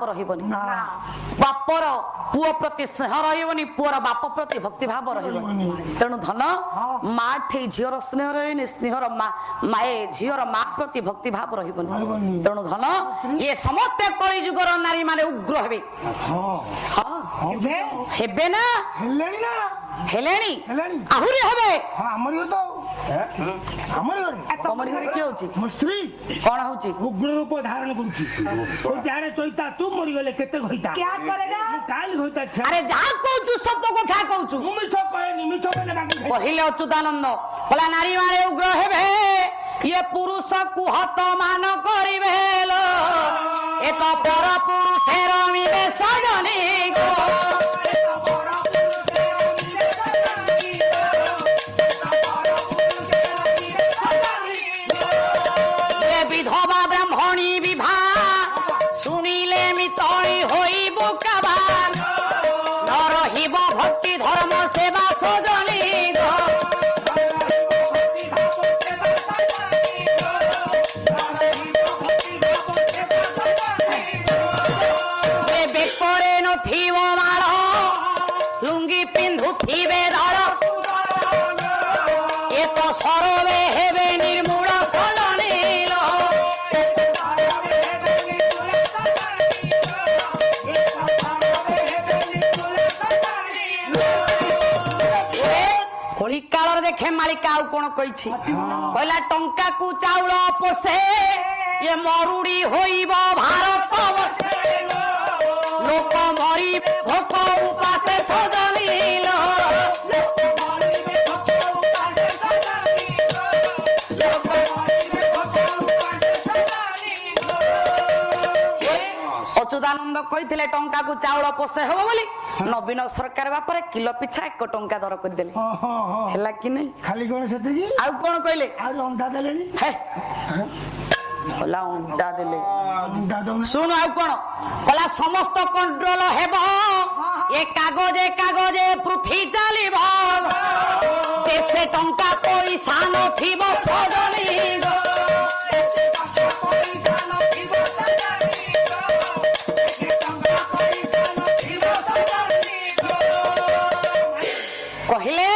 रहिबनी बापर पुओ प्रति स्नेह रहिबनी पुओर बाप प्रति भक्ति भाव रहिबनी तेणु धन माँ ठे झीर स्नेह रहिबनी स्नेहर माए झीर माँ प्रति भक्ति भाव रहिबनी तेणु धन ये समस्त कली जुगर नारी माने उग्र हेबे हेबे ना हेलेनी आहुरी हेबे हमर घर तो हमर घर तमर घर की होची मोर स्त्री कोन होची उग्र रूप धारण करूची ओ जाने चोइता तू मरि गेले केते होइता क्या करेगा काल होइता अरे जा कहू तू सत्य कथा कहू तू मिछ कहनी मिछ कहले बाकी पहिले अच्युतानंद कला नारी माने उग्र हेबे ये पुरुष कुहत मान करिबे लो ए तो पर पुरुषेर मिले सजनी गो ये विधवा ब्राह्मणी विवाह सुनिले मितणी होइब काबार न रहिब भक्ति धर्म सेवा सजनी गो लुंगी पिंधुथिबे दल ए तो सरवे हेबे निर्मूल सजनील कली काल देखे मालिका आउ कोन कहिछि कहला टंका को चाउल पोसे ये मरुड़ी होइब भारत लोक मरी भोक उपासे सजनील अच्युतानंद कही टंका को चाउल पोषे हम बोली नवीन सरकार बापर किलो पिछा 1 टंका दर कर देले हैला कि नहीं खाली कोन सेति आ कोन कहले आ अंडा देलेनी हे होला अंडा देले अंडा दो सुन आ कोन कला समस्त कंट्रोल हेबो ए कागजे पृथ्वी चलिब देशे टंका पैसा नथिब सजनी गो कहले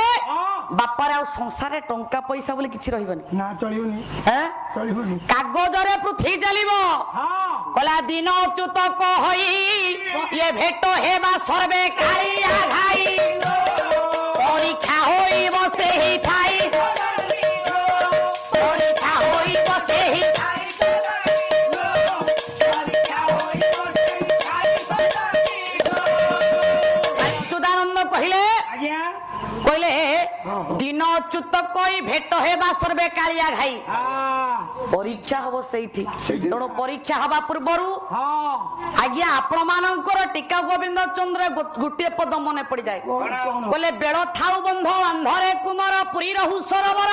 बापर आ संसार टंका पैसा बोले किछि रहिबनी ना चलिबनी हैं चलिबनी कागजरे पृथ्वी चलिब हां कला दिन अच्युत कहि ये भेट हेबा सर्वे कालिया घाई परीक्षा होई बसे ही ठाई परीक्षा होई बसे ही अच्युतानंद कहले आज्ञा कहले दिन अच्युत कहि भेट हेबा सर्वे कालिया घाई परीक्षा हम से तेणु परीक्षा हवा पूर्वर आज्ञा आपण मानकर टीका गोविंद चंद्र गोटे पद मन पड़ जाए कहले बेड़ थाउ बंध अंधरे कुमार पुरी रहू सरोवर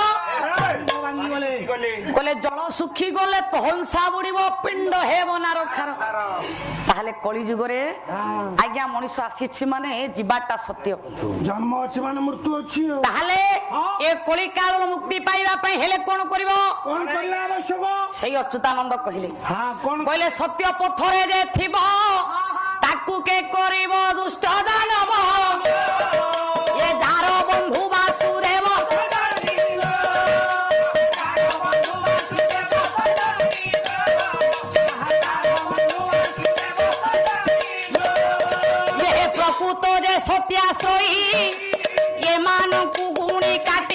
कहले जल सुखी गले तो हंसा बुड़ब पिंड हेब नार खार ताहले कली जुगरे आज्ञा मनुष्य आसी माने जीवाटा सत्य जन्म अछि माने मृत्यु अछि ताहले ए कली काल मुक्ति पाइबा पई हेले कोन करबो कोन करला आवश्यक सही अच्युतानंद कहले हां कोन कहले सत्य पथरे जे थिबो ताकू के करिबो दुष्ट दानव ये जार बंधु वासुदेव ये प्रकृत जे सत्या सोई ये मानकु गुणी का